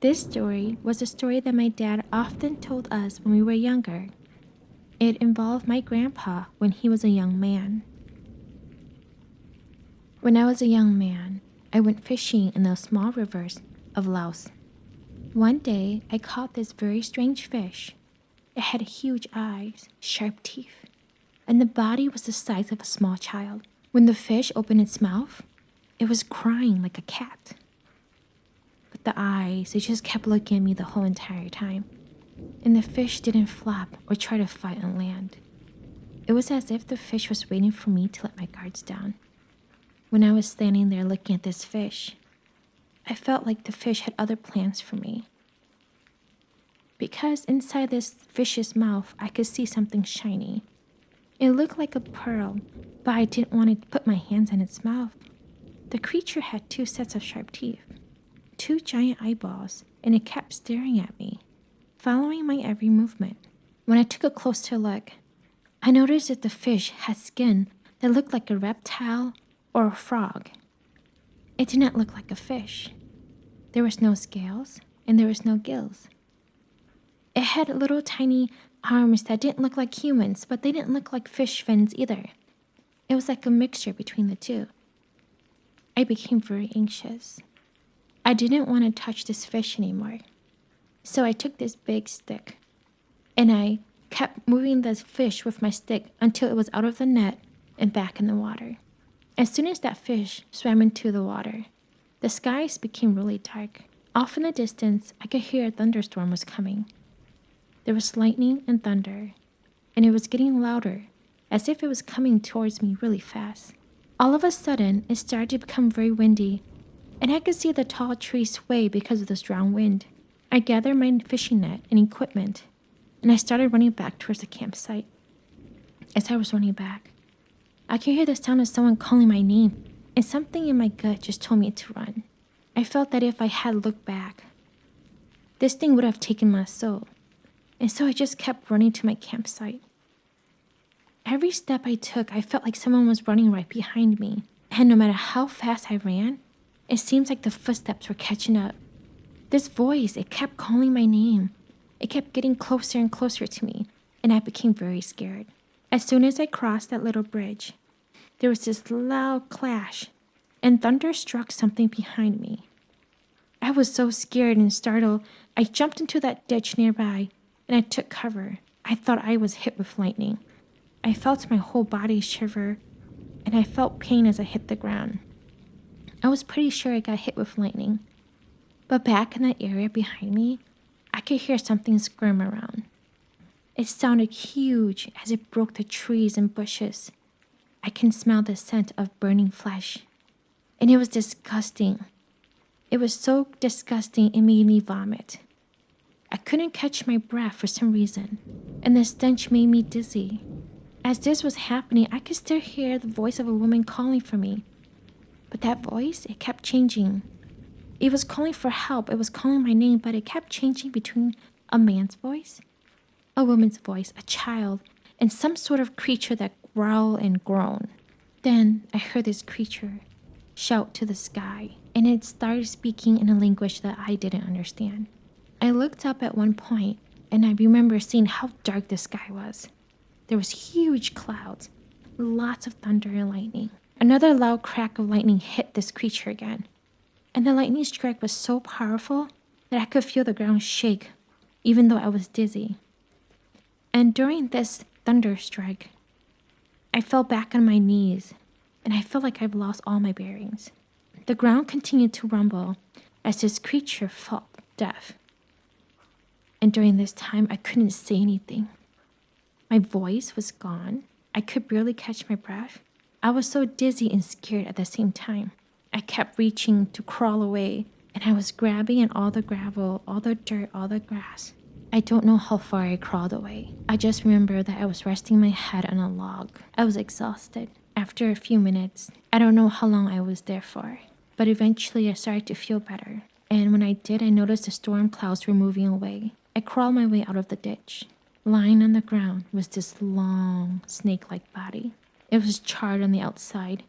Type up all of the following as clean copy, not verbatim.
This story was a story that my dad often told us when we were younger. It involved my grandpa when he was a young man. When I was a young man, I went fishing in the small rivers of Laos. One day, I caught this very strange fish. It had huge eyes, sharp teeth, and the body was the size of a small child. When the fish opened its mouth, it was crying like a cat. But the eyes, they just kept looking at me the whole entire time. And the fish didn't flap or try to fight on land. It was as if the fish was waiting for me to let my guards down. When I was standing there looking at this fish, I felt like the fish had other plans for me. Because inside this fish's mouth, I could see something shiny. It looked like a pearl, but I didn't want to put my hands in its mouth. The creature had 2 sets of sharp teeth, 2 giant eyeballs, and it kept staring at me, following my every movement. When I took a closer look, I noticed that the fish had skin that looked like a reptile or a frog. It did not look like a fish. There was no scales and there was no gills. It had little tiny arms that didn't look like humans, but they didn't look like fish fins either. It was like a mixture between the two. I became very anxious. I didn't want to touch this fish anymore. So I took this big stick and I kept moving the fish with my stick until it was out of the net and back in the water. As soon as that fish swam into the water, the skies became really dark. Off in the distance, I could hear a thunderstorm was coming. There was lightning and thunder, and it was getting louder, as if it was coming towards me really fast. All of a sudden, it started to become very windy, and I could see the tall trees sway because of the strong wind. I gathered my fishing net and equipment, and I started running back towards the campsite. As I was running back, I could hear the sound of someone calling my name, and something in my gut just told me to run. I felt that if I had looked back, this thing would have taken my soul, and so I just kept running to my campsite. Every step I took, I felt like someone was running right behind me, and no matter how fast I ran, it seems like the footsteps were catching up. This voice, it kept calling my name. It kept getting closer and closer to me, and I became very scared. As soon as I crossed that little bridge, there was this loud clash, and thunder struck something behind me. I was so scared and startled, I jumped into that ditch nearby, and I took cover. I thought I was hit with lightning. I felt my whole body shiver, and I felt pain as I hit the ground. I was pretty sure I got hit with lightning. But back in that area behind me, I could hear something squirm around. It sounded huge as it broke the trees and bushes. I can smell the scent of burning flesh. And it was disgusting. It was so disgusting it made me vomit. I couldn't catch my breath for some reason, and the stench made me dizzy. As this was happening, I could still hear the voice of a woman calling for me. But that voice, it kept changing. It was calling for help, it was calling my name, but it kept changing between a man's voice, a woman's voice, a child, and some sort of creature that growled and groaned. Then I heard this creature shout to the sky, and it started speaking in a language that I didn't understand. I looked up at one point, and I remember seeing how dark the sky was. There was huge clouds, lots of thunder and lightning. Another loud crack of lightning hit this creature again, and the lightning strike was so powerful that I could feel the ground shake, even though I was dizzy. And during this thunder strike, I fell back on my knees, and I felt like I've lost all my bearings. The ground continued to rumble as this creature felt deaf. And during this time, I couldn't say anything. My voice was gone. I could barely catch my breath. I was so dizzy and scared at the same time. I kept reaching to crawl away, and I was grabbing at all the gravel, all the dirt, all the grass. I don't know how far I crawled away. I just remember that I was resting my head on a log. I was exhausted. After a few minutes, I don't know how long I was there for, but eventually I started to feel better. And when I did, I noticed the storm clouds were moving away. I crawled my way out of the ditch. Lying on the ground was this long, snake-like body. It was charred on the outside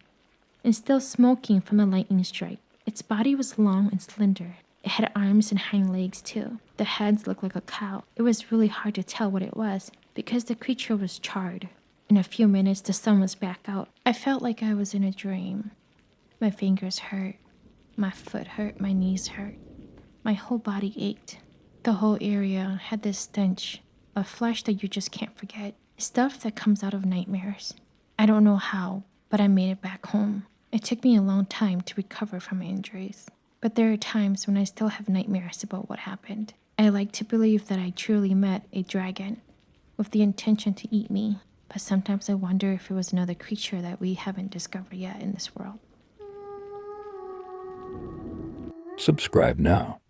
and still smoking from a lightning strike. Its body was long and slender, It had arms and hind legs too. The heads looked like a cow. It was really hard to tell what it was because the creature was charred. In a few minutes, the sun was back out. I felt like I was in a dream. My fingers hurt. My foot hurt. My knees hurt. My whole body ached. The whole area had this stench of flesh that you just can't forget. Stuff that comes out of nightmares. I don't know how, but I made it back home. It took me a long time to recover from my injuries. But there are times when I still have nightmares about what happened. I like to believe that I truly met a dragon with the intention to eat me, but sometimes I wonder if it was another creature that we haven't discovered yet in this world. Subscribe now.